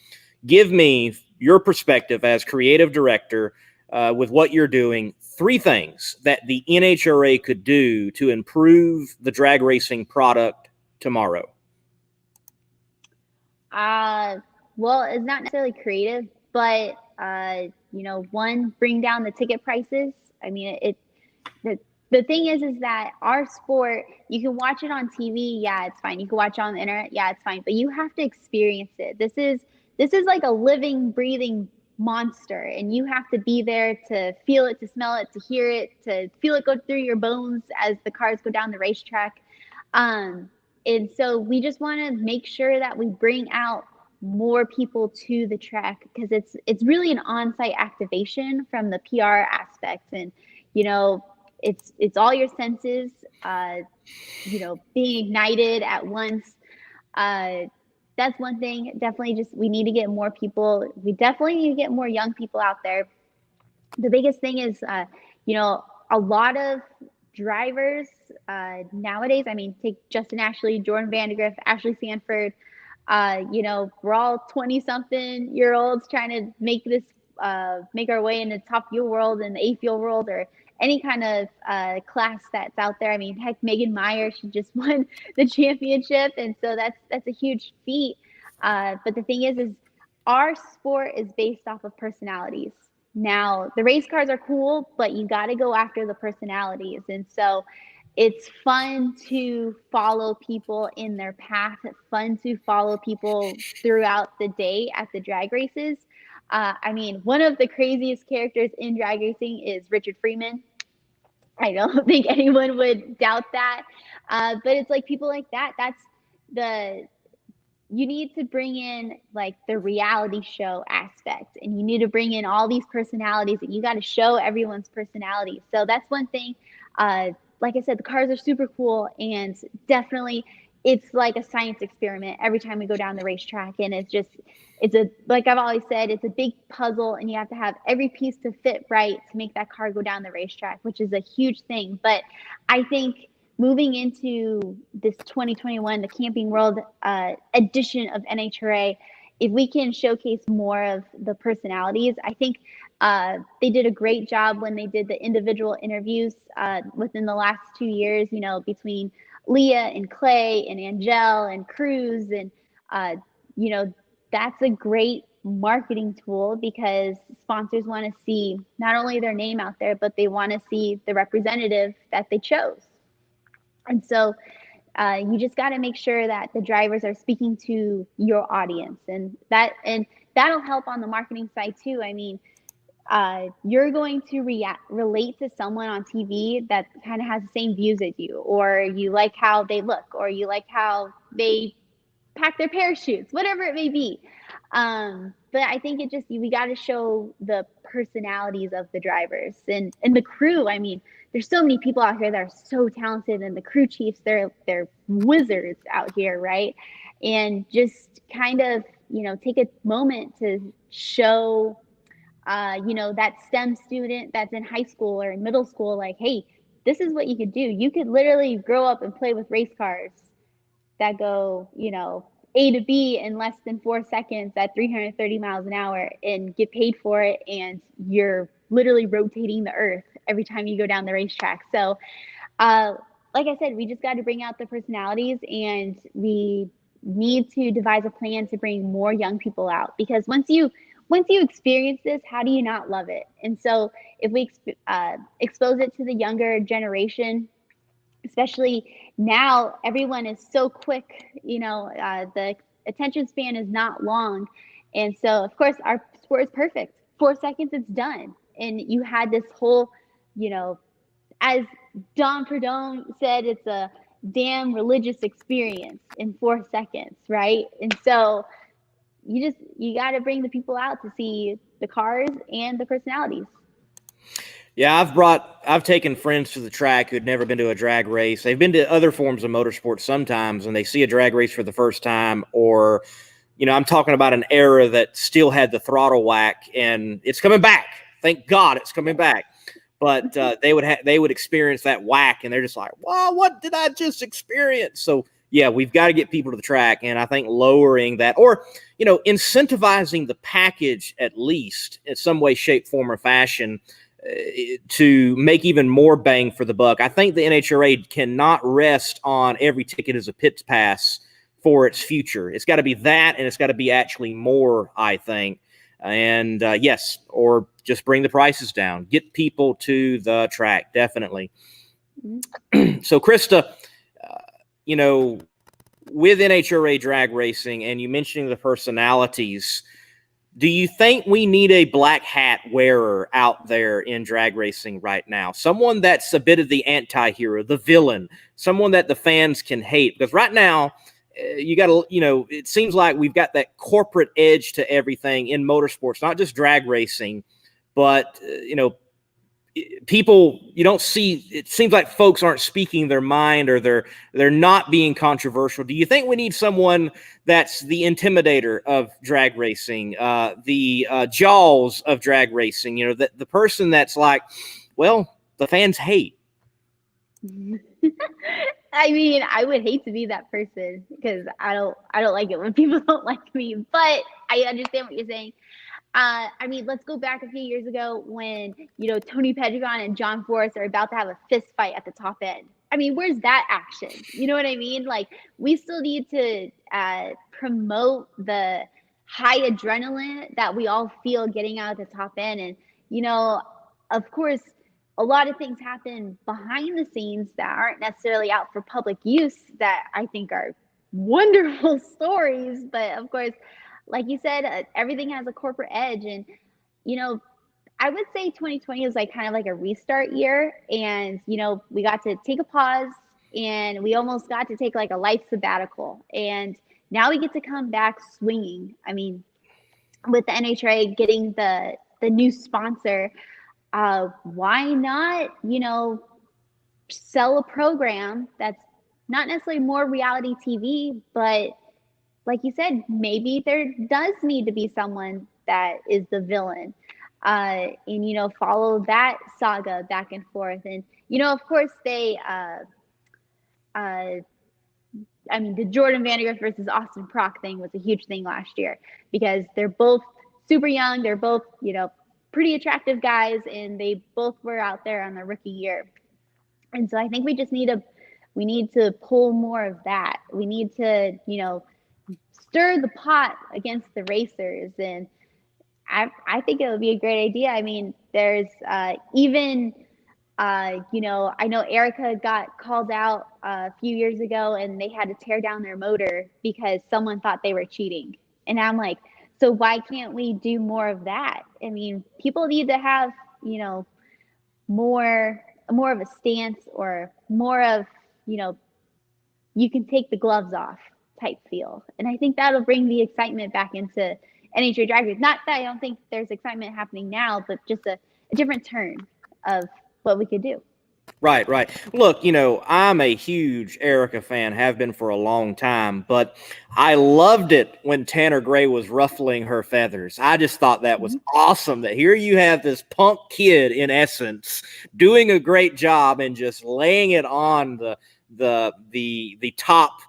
Give me your perspective as creative director with what you're doing, 3 things that the NHRA could do to improve the drag racing product tomorrow. Well, it's not necessarily creative, but, one, bring down the ticket prices. I mean, the thing is that our sport, you can watch it on TV. Yeah, it's fine. You can watch it on the internet. Yeah, it's fine. But you have to experience it. This is like a living, breathing monster, and you have to be there to feel it, to smell it, to hear it, to feel it go through your bones as the cars go down the racetrack. And so we just want to make sure that we bring out more people to the track, because it's really an on-site activation from the PR aspect. And, it's all your senses, being ignited at once. That's one thing. Definitely we need to get more people. We definitely need to get more young people out there. The biggest thing is, a lot of drivers nowadays, I mean, take Justin Ashley, Jordan Vandegrift, Ashley Sanford, we're all 20-something-year-olds trying to make our way in the top fuel world and the A fuel world, or any kind of class that's out there. I mean, heck, Megan Meyer, she just won the championship, and so that's a huge feat. But the thing is our sport is based off of personalities. Now, the race cars are cool, but you got to go after the personalities. And so it's fun to follow people in their path. It's fun to follow people throughout the day at the drag races. I mean, one of the craziest characters in drag racing is Richard Freeman. I don't think anyone would doubt that. But it's like people like that. That's the you need to bring in like the reality show aspect, and you need to bring in all these personalities, and you got to show everyone's personality. So that's one thing. Like I said, the cars are super cool, and definitely it's like a science experiment every time we go down the racetrack. And it's a, like I've always said, it's a big puzzle, and you have to have every piece to fit right to make that car go down the racetrack, which is a huge thing. But I think moving into this 2021, the Camping World edition of NHRA, if we can showcase more of the personalities, I think they did a great job when they did the individual interviews within the last 2 years, you know, between Leah and Clay and Angel and Cruz. And, you know, that's a great marketing tool because sponsors want to see not only their name out there, but they want to see the representative that they chose. And so you just got to make sure that the drivers are speaking to your audience, and that'll help on the marketing side too. I mean, you're going to relate to someone on TV that kind of has the same views as you, or you like how they look, or you like how they pack their parachutes, whatever it may be. But I think we got to show the personalities of the drivers and the crew. I mean, there's so many people out here that are so talented, and the crew chiefs, they're wizards out here, right? And just kind of, you know, take a moment to show, you know, that STEM student that's in high school or in middle school, like, hey, this is what you could do. You could literally grow up and play with race cars that go, you know, A to B in less than 4 seconds at 330 miles an hour and get paid for it. And you're literally rotating the earth every time you go down the racetrack. So, like I said, we just got to bring out the personalities, and we need to devise a plan to bring more young people out, because once you experience this, how do you not love it? And so if we expose it to the younger generation, especially now, everyone is so quick, you know, the attention span is not long. And so, of course, our sport is perfect. 4 seconds, it's done. And you had this whole, you know, as Don Perdone said, it's a damn religious experience in 4 seconds, right? And so you got to bring the people out to see the cars and the personalities. Yeah, I've taken friends to the track who'd never been to a drag race. They've been to other forms of motorsports sometimes, and they see a drag race for the first time. Or, you know, I'm talking about an era that still had the throttle whack, and it's coming back. Thank God it's coming back. But they would experience that whack, and they're just like, "Wow, what did I just experience?" So yeah, we've got to get people to the track, and I think lowering that, or, you know, incentivizing the package at least in some way, shape, form, or fashion, to make even more bang for the buck. I think the NHRA cannot rest on every ticket as a pit pass for its future. It's got to be that, and it's got to be actually more, I think. And yes, or just bring the prices down. Get people to the track, definitely. So, Krista, you know, with NHRA drag racing, and you mentioning the personalities, do you think we need a black hat wearer out there in drag racing right now? Someone that's a bit of the anti-hero, the villain, someone that the fans can hate? Because right now, you got to, you know, it seems like we've got that corporate edge to everything in motorsports, not just drag racing, but, you know, people, you don't see, it seems like folks aren't speaking their mind, or they're not being controversial. Do you think we need someone that's the intimidator of drag racing, the Jaws of drag racing, you know, the person that's like, well, the fans hate? I mean, I would hate to be that person, because I don't like it when people don't like me, but I understand what you're saying. I mean, let's go back a few years ago when, you know, Tony Pedregon and John Forrest are about to have a fist fight at the top end. I mean, where's that action? You know what I mean? Like, we still need to promote the high adrenaline that we all feel getting out at the top end. And, you know, of course, a lot of things happen behind the scenes that aren't necessarily out for public use that I think are wonderful stories. But of course, like you said, everything has a corporate edge. And, you know, I would say 2020 was like kind of like a restart year. And, you know, we got to take a pause and we almost got to take like a life sabbatical. And now we get to come back swinging. I mean, with the NHRA getting the new sponsor, why not, you know, sell a program that's not necessarily more reality TV, but like you said, maybe there does need to be someone that is the villain, and, you know, follow that saga back and forth. And, you know, of course they, I mean, the Jordan Vandergriff versus Austin Prock thing was a huge thing last year because they're both super young. They're both, you know, pretty attractive guys, and they both were out there on their rookie year. And so I think we need to pull more of that. We need to, you know, stir the pot against the racers. And I think it would be a great idea. I mean, there's even, you know, I know Erica got called out a few years ago and they had to tear down their motor because someone thought they were cheating. And I'm like, so why can't we do more of that? I mean, people need to have, you know, more of a stance or more of, you know, you can take the gloves off type feel. And I think that'll bring the excitement back into NHRA drag race. Not that I don't think there's excitement happening now, but just a different turn of what we could do. Right, right. Look, you know, I'm a huge Erica fan, have been for a long time, but I loved it when Tanner Gray was ruffling her feathers. I just thought that was awesome that here you have this punk kid, in essence, doing a great job and just laying it on the top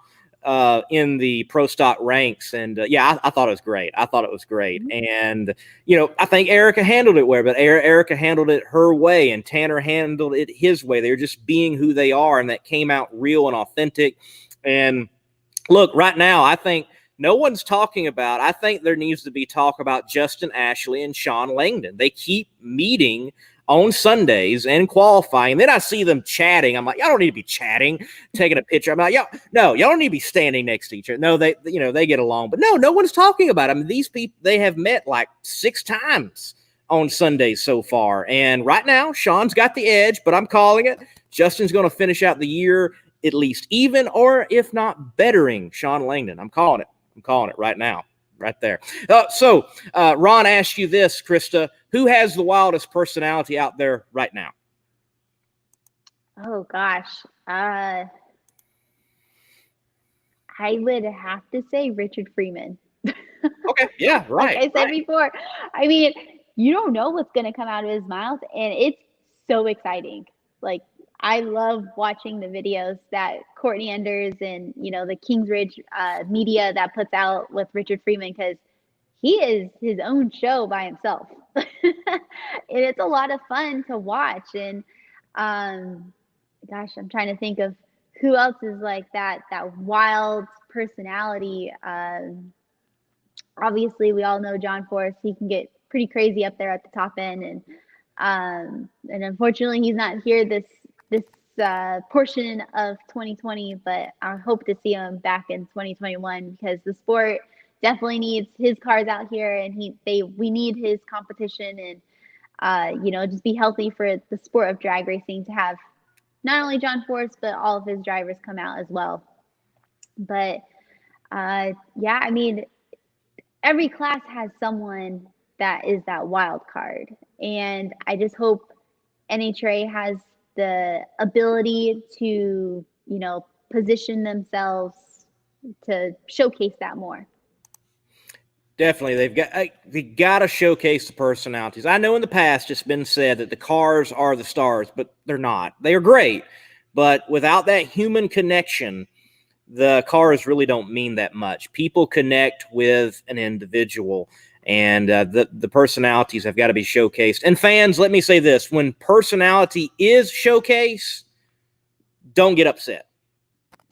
in the pro stock ranks. And yeah, I thought it was great. I thought it was great. And, you know, I think Erica handled it well, but Erica handled it her way and Tanner handled it his way. They were just being who they are, and that came out real and authentic. And look, right now, I think no one's talking about, I think there needs to be talk about Justin Ashley and Sean Langdon. They keep meeting on Sundays and qualifying. And then I see them chatting. I'm like, y'all don't need to be chatting, taking a picture. I'm like, y'all don't need to be standing next to each other. No, they get along, but no one's talking about it. I mean, these people, they have met like 6 times on Sundays so far. And right now, Sean's got the edge, but I'm calling it. Justin's going to finish out the year at least even, or if not bettering Sean Langdon. I'm calling it. I'm calling it right now. Right there. So Ron asked you this, Krista, who has the wildest personality out there right now? Oh, gosh. I would have to say Richard Freeman. Okay. Yeah, right. Like I said before, I mean, you don't know what's going to come out of his mouth, and it's so exciting. Like, I love watching the videos that Courtney Enders and, you know, the Kingsridge media that puts out with Richard Freeman, because he is his own show by himself. And it's a lot of fun to watch. And gosh, I'm trying to think of who else is like that wild personality. Obviously, we all know John Forrest. He can get pretty crazy up there at the top end. And unfortunately, he's not here this portion of 2020, but I hope to see him back in 2021 because the sport definitely needs his cars out here, and we need his competition, and you know, just be healthy for the sport of drag racing to have not only John Forrest but all of his drivers come out as well. But yeah, I mean, every class has someone that is that wild card, and I just hope NHRA has the ability to, you know, position themselves to showcase that more. Definitely. They got to showcase the personalities. I know in the past it's been said that the cars are the stars, but they're not. They are great, but without that human connection, the cars really don't mean that much. People connect with an individual, and the personalities have got to be showcased. And fans, let me say this. When personality is showcased, don't get upset.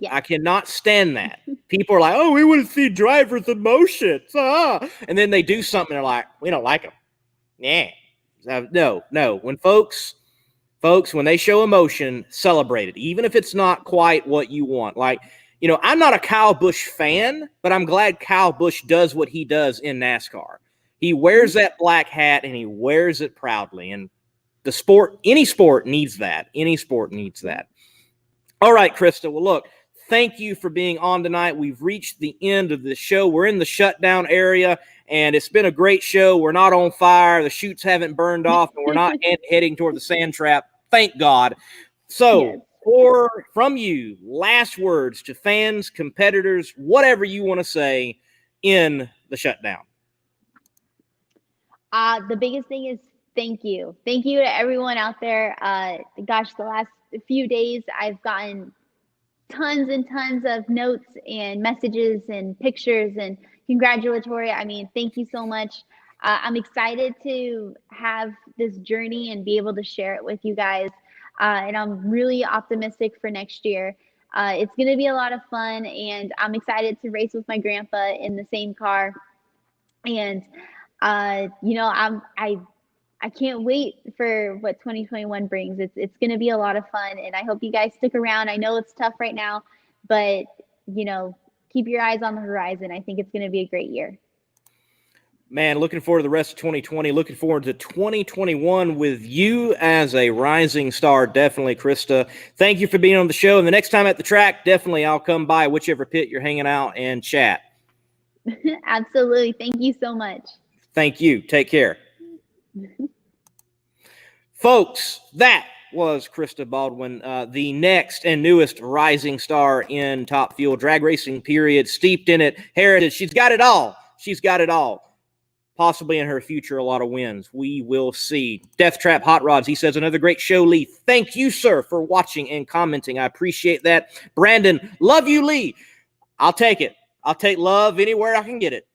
Yeah. I cannot stand that. People are like, oh, we want to see drivers' emotions. And then they do something, they're like, we don't like them. Yeah. No. When folks Folks, when they show emotion, celebrate it, even if it's not quite what you want. Like, you know, I'm not a Kyle Busch fan, but I'm glad Kyle Busch does what he does in NASCAR. He wears that black hat, and he wears it proudly. And the sport, any sport needs that. Any sport needs that. All right, Krista. Well, look, thank you for being on tonight. We've reached the end of the show. We're in the shutdown area, and it's been a great show. We're not on fire. The chutes haven't burned off, and we're not heading toward the sand trap. Thank God. So, yes. From you, last words to fans, competitors, whatever you want to say in the shutdown. The biggest thing is thank you. Thank you to everyone out there. Gosh, the last few days I've gotten tons and tons of notes and messages and pictures and congratulatory. I mean, thank you so much. I'm excited to have this journey and be able to share it with you guys. And I'm really optimistic for next year. It's going to be a lot of fun, and I'm excited to race with my grandpa in the same car. And, you know, I can't wait for what 2021 brings. It's going to be a lot of fun, and I hope you guys stick around. I know it's tough right now, but, you know, keep your eyes on the horizon. I think it's going to be a great year. Man, looking forward to the rest of 2020. Looking forward to 2021 with you as a rising star. Definitely, Krista. Thank you for being on the show. And the next time at the track, definitely I'll come by whichever pit you're hanging out and chat. Absolutely. Thank you so much. Thank you. Take care. Folks, that was Krista Baldwin, the next and newest rising star in top fuel drag racing, period, steeped in it, heritage. She's got it all. She's got it all. Possibly in her future, a lot of wins. We will see. Death Trap Hot Rods, he says, another great show, Lee. Thank you, sir, for watching and commenting. I appreciate that. Brandon, love you, Lee. I'll take it. I'll take love anywhere I can get it.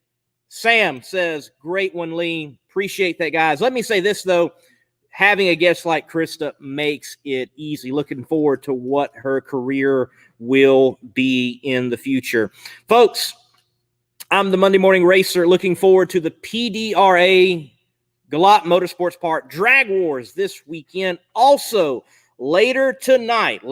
Sam says, great one, Lee. Appreciate that, guys. Let me say this, though. Having a guest like Krista makes it easy. Looking forward to what her career will be in the future. Folks, I'm the Monday Morning Racer, looking forward to the PDRA Galot Motorsports Park Drag Wars this weekend. Also, later tonight,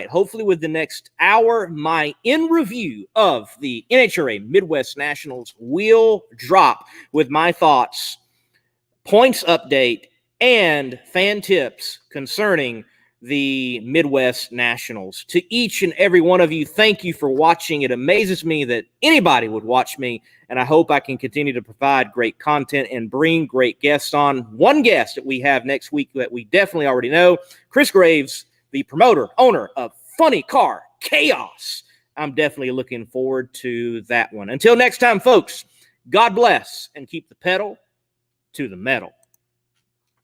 hopefully with the next hour, my in-review of the NHRA Midwest Nationals will drop with my thoughts, points update, and fan tips concerning the Midwest Nationals. To each and every one of you, thank you for watching. It amazes me that anybody would watch me, and I hope I can continue to provide great content and bring great guests on. One guest that we have next week that we definitely already know, Chris Graves, the promoter, owner of Funny Car Chaos. I'm definitely looking forward to that one. Until next time, folks, God bless and keep the pedal to the metal.